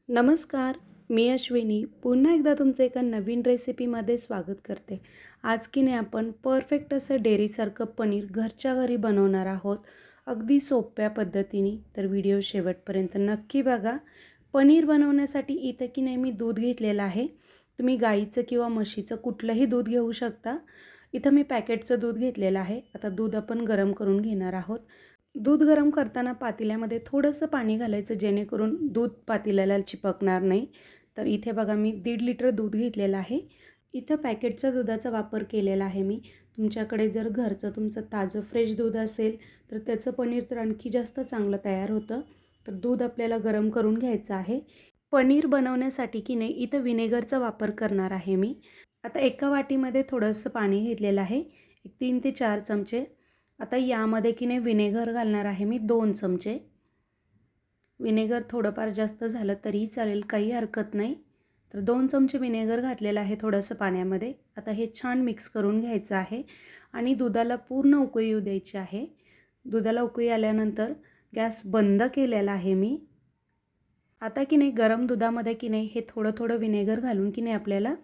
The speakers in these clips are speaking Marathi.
नमस्कार, मी अश्विनी पुन्हा एकदा तुमचं एका नवीन रेसिपीमध्ये स्वागत करते. आज की नाही आपण परफेक्ट असं डेअरीसारखं पनीर घरच्या घरी बनवणार आहोत. अगदी सोप्या पद्धतीने. तर व्हिडिओ शेवटपर्यंत नक्की बघा. पनीर बनवण्यासाठी इथं की नाही मी दूध घेतलेलं आहे. तुम्ही गाईचं किंवा म्हशीचं कुठलंही दूध घेऊ शकता. इथं मी पॅकेटचं दूध घेतलेलं आहे. आता दूध आपण गरम करून घेणार आहोत. दूध गरम करताना पातेल्यामध्ये थोडंसं पाणी घालायचं जेणेकरून दूध पातेल्याला चिपकणार नाही. तर इथे बघा मी 1.5 लिटर दूध घेतलेलं आहे. इथं पॅकेटच्या दुधाचा वापर केलेला आहे मी. तुमच्याकडे जर घरचं तुमचं ताजं फ्रेश दूध असेल तर त्याचं पनीर तर आणखी जास्त चांगलं तयार होतं. तर दूध आपल्याला गरम करून घ्यायचं आहे. पनीर बनवण्यासाठी की नाही इथं व्हिनेगरचा वापर करणार आहे मी. आता एका वाटीमध्ये थोडंसं पाणी घेतलेलं आहे. 3 ते 4 चमचे. आता यामध्ये की नाही व्हिनेगर घालणार आहे मी 2 चमचे. व्हिनेगर थोडंफार जास्त झालं तरीही चालेल, काही हरकत नाही. तर 2 चमचे व्हिनेगर घातलेलं आहे थोडंसं पाण्यामध्ये. आता हे छान मिक्स करून घ्यायचं आहे आणि दुधाला पूर्ण उकळी येऊ द्यायची आहे. दुधाला उकळी आल्यानंतर गॅस बंद केलेला आहे मी. आता की नाही गरम दुधामध्ये की नाही हे थोडं थोडं व्हिनेगर घालून की नाही आपल्याला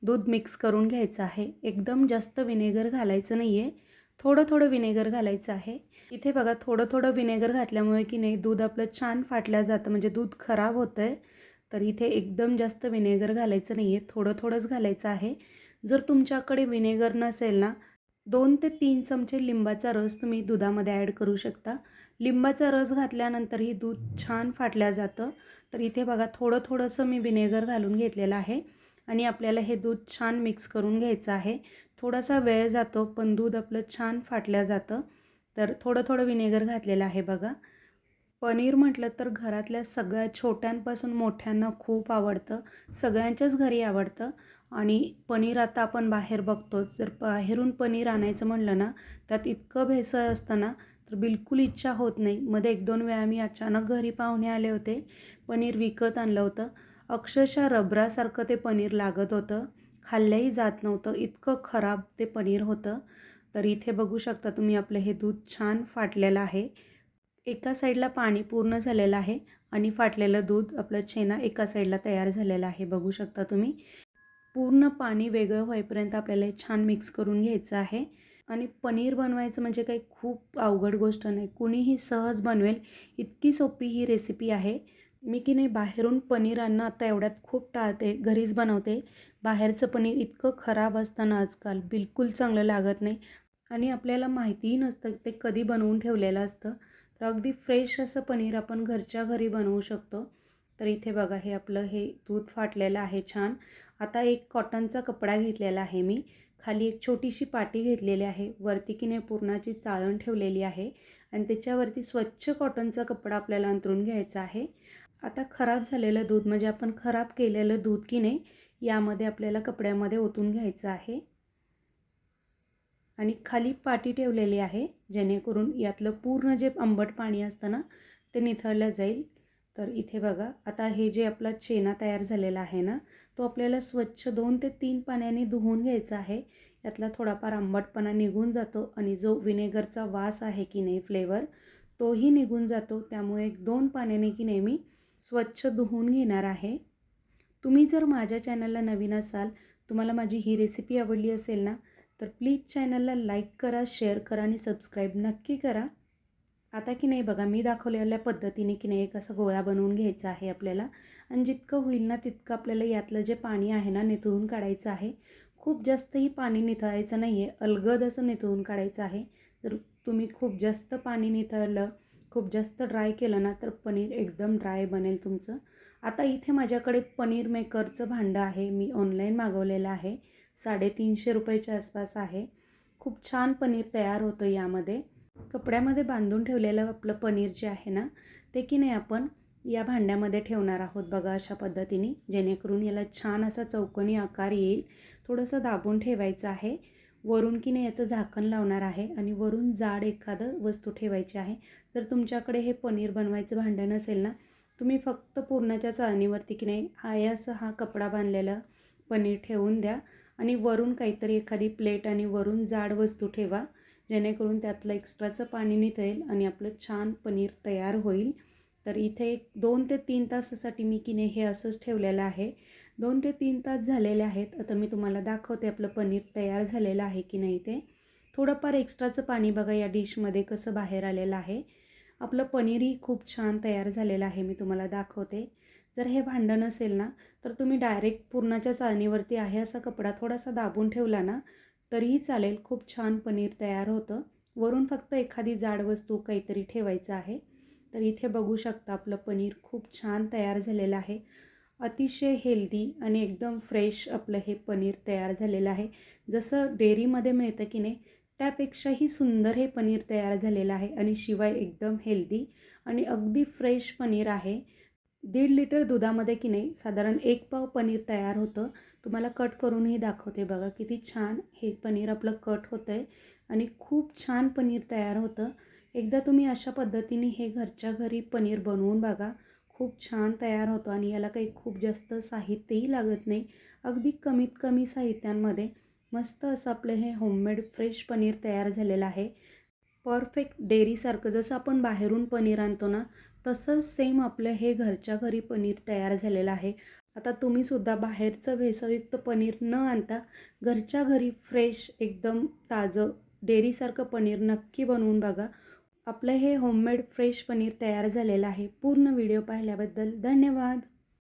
दूध मिक्स करून घ्यायचं आहे. एकदम जास्त व्हिनेगर घालायचं नाही आहे. थोडं थोडं व्हिनेगर घालायचं आहे. इथे बघा थोडं थोडं व्हिनेगर घातल्यामुळे की नाही दूध आपलं छान फाटलं जातं, म्हणजे दूध खराब होतं आहे. तर इथे एकदम जास्त व्हिनेगर घालायचं नाही आहे, थोडं थोडंच घालायचं आहे. जर तुमच्याकडे व्हिनेगर नसेल ना, 2 ते 3 चमचे लिंबाचा रस तुम्ही दुधामध्ये ॲड करू शकता. लिंबाचा रस घातल्यानंतरही दूध छान फाटलं जातं. तर इथे बघा थोडं थोडंसं मी व्हिनेगर घालून घेतलेलं आहे आणि आपल्याला हे दूध छान मिक्स करून घ्यायचं आहे. थोडासा वेळ जातो पण दूध आपलं छान फाटलं जातं. तर थोडं थोडं व्हिनेगर घातलेलं आहे बघा. पनीर म्हटलं तर घरातल्या सगळ्या छोट्यांपासून मोठ्यांना खूप आवडतं. सगळ्यांच्याच घरी आवडतं. आणि पनीर आता आपण बाहेर बघतोच. जर बाहेरून पनीर आणायचं म्हणलं ना, त्यात इतकं भेसळ असतं ना, तर बिलकुल इच्छा होत नाही. मध्ये 1-2 वेळा मी अचानक घरी पाहुणे आले होते. पनीर विकत आणलं होतं. अक्षरशः रबरासारखं ते पनीर लागत होतं. खाल्लंही जात नव्हतं. इतकं खराब ते पनीर होतं. तर इथे बघू शकता तुम्ही आपलं हे दूध छान फाटलेलं आहे. एका साईडला पाणी पूर्ण झालेलं आहे आणि फाटलेलं दूध आपलं छेना एका साईडला तयार झालेला आहे. बघू शकता तुम्ही. पूर्ण पाणी वेगळं होईपर्यंत आपल्याला हे छान मिक्स करून घ्यायचं आहे. आणि पनीर बनवायचं म्हणजे काही खूप अवघड गोष्ट नाही. कुणीही सहज बनवेल, इतकी सोपी ही रेसिपी आहे. मी की नाही बाहेरून पनीर आणणं आता एवढ्यात खूप टाळते, घरीच बनवते. बाहेरचं पनीर इतकं खराब असतं ना आजकाल, बिलकुल चांगलं लागत नाही. आणि आपल्याला माहितीही नसतं ते कधी बनवून ठेवलेलं असतं. तर अगदी फ्रेश असं पनीर आपण घरच्या घरी बनवू शकतो. तर इथे बघा हे आपलं हे दूध फाटलेलं आहे छान. आता एक कॉटनचा कपडा घेतलेला आहे मी. खाली एक छोटीशी पाटी घेतलेली आहे. वरती की नाही पुरणाची चाळण ठेवलेली आहे आणि त्याच्यावरती स्वच्छ कॉटनचा कपडा आपल्याला अंथरून घ्यायचा आहे. आता खराब झालेलं दूध म्हणजे आपण खराब केलेलं दूध की नाही यामध्ये आपल्याला कपड्यामध्ये ओतून घ्यायचं आहे. आणि खाली पाटी ठेवलेली आहे जेणेकरून यातलं पूर्ण जे आंबट पाणी असतं ना ते निथळलं जाईल. तर इथे बघा आता हे जे आपला छेना तयार झालेला आहे ना, तो आपल्याला स्वच्छ 2 ते 3 पाण्याने धुवून घ्यायचा आहे. यातला थोडाफार आंबटपणा निघून जातो आणि जो व्हिनेगरचा वास आहे की नाही फ्लेवर, तोही निघून जातो. त्यामुळे 1-2 पाण्याने की नाही मी स्वच्छ धुवून घेणार आहे. तुम्ही जर माझ्या चॅनलला नवीन असाल, तुम्हाला माझी ही रेसिपी आवडली असेल ना, तर प्लीज चॅनलला लाईक करा, शेअर करा आणि सबस्क्राईब नक्की करा. आता की नाही बघा मी दाखवलेल्या पद्धतीने की नाही एक असा गोळा बनवून घ्यायचा आहे आपल्याला. आणि जितकं होईल ना तितकं आपल्याला यातलं जे पाणी आहे ना निथळून काढायचं आहे. खूप जास्तही पाणी निथळायचं नाही आहे, अलगद असं निथळून काढायचं आहे. जर तुम्ही खूप जास्त पाणी निथळलं, खूप जास्त ड्राय केलं ना, तर पनीर एकदम ड्राय बनेल तुमचं. आता इथे माझ्याकडे पनीर मेकरचं भांडं आहे. मी ऑनलाईन मागवलेलं आहे. 350 रुपयाच्या आसपास आहे. खूप छान पनीर तयार होतं यामध्ये. कपड्यामध्ये बांधून ठेवलेलं आपलं पनीर जे आहे ना, ते की नाही आपण या भांड्यामध्ये ठेवणार आहोत बघा अशा पद्धतीने, जेणेकरून याला छान असा चौकोनी आकार येईल. थोडंसं दाबून ठेवायचं आहे. वरून की नाही याचं झाकण लावणार आहे आणि वरून जाड एखादं वस्तू ठेवायची आहे. जर तुमच्याकडे हे पनीर बनवायचं भांडं नसेल ना, तुम्ही फक्त पुरणाच्या चाळणीवरती की नाही असं हा कपडा बांधलेला पनीर ठेवून द्या आणि वरून काहीतरी एखादी प्लेट आणि वरून जाड वस्तू ठेवा, जेणेकरून त्यातलं एक्स्ट्राचं पाणी निथळेल आणि आपलं छान पनीर तयार होईल. तर इथे 2 ते 3 तासासाठी मी की नाही हे असंच ठेवलेलं आहे. 2 ते 3 तास झालेले आहेत. आता मी तुम्हाला दाखवते आपलं पनीर तयार झालेलं आहे की नाही ते. थोडंफार एक्स्ट्राचं पाणी बघा या डिशमध्ये कसं बाहेर आलेलं आहे. आपलं पनीरही खूप छान तयार झालेलं आहे. मी तुम्हाला दाखवते. जर हे भांडं नसेल ना, तर तुम्ही डायरेक्ट पुरणाच्या चाळणीवरती आहे असा कपडा थोडासा दाबून ठेवला ना, तरीही चालेल. खूप छान पनीर तयार होतं. वरून फक्त एखादी जाड वस्तू काहीतरी ठेवायचं आहे. तर इथे बघू शकता आपलं पनीर खूप छान तयार झालेलं आहे. अतिशय हेल्दी आणि एकदम फ्रेश आपलं हे पनीर तयार झालेलं आहे. जसं डेअरीमध्ये मिळतं की नाही, त्यापेक्षाही सुंदर हे पनीर तयार झालेलं आहे आणि शिवाय एकदम हेल्दी आणि अगदी फ्रेश पनीर आहे. 1.5 लिटर दुधामध्ये की नाही साधारण 1 पाव पनीर तयार होतं. तुम्हाला कट करूनही दाखवते बघा किती छान हे पनीर आपलं कट होतं आहे आणि खूप छान पनीर तयार होतं. एकदा तुम्ही अशा पद्धतीने हे घरच्या घरी पनीर बनवून बघा. खूप छान तयार होतं आणि याला काही खूप जास्त साहित्यही लागत नाही. अगदी कमीत कमी साहित्यांमध्ये मस्त असं आपलं हे होममेड फ्रेश पनीर तयार झालेलं आहे. परफेक्ट डेअरीसारखं जसं आपण बाहेरून पनीर आणतो ना, तसंच सेम आपलं हे घरच्या घरी पनीर तयार झालेलं आहे. आता तुम्हीसुद्धा बाहेरचं भेसळयुक्त पनीर न आणता घरच्या घरी फ्रेश एकदम ताजं डेअरीसारखं पनीर नक्की बनवून बघा. आपलं हे होममेड फ्रेश पनीर तयार झालेलं आहे. पूर्ण व्हिडिओ पाहिल्याबद्दल धन्यवाद.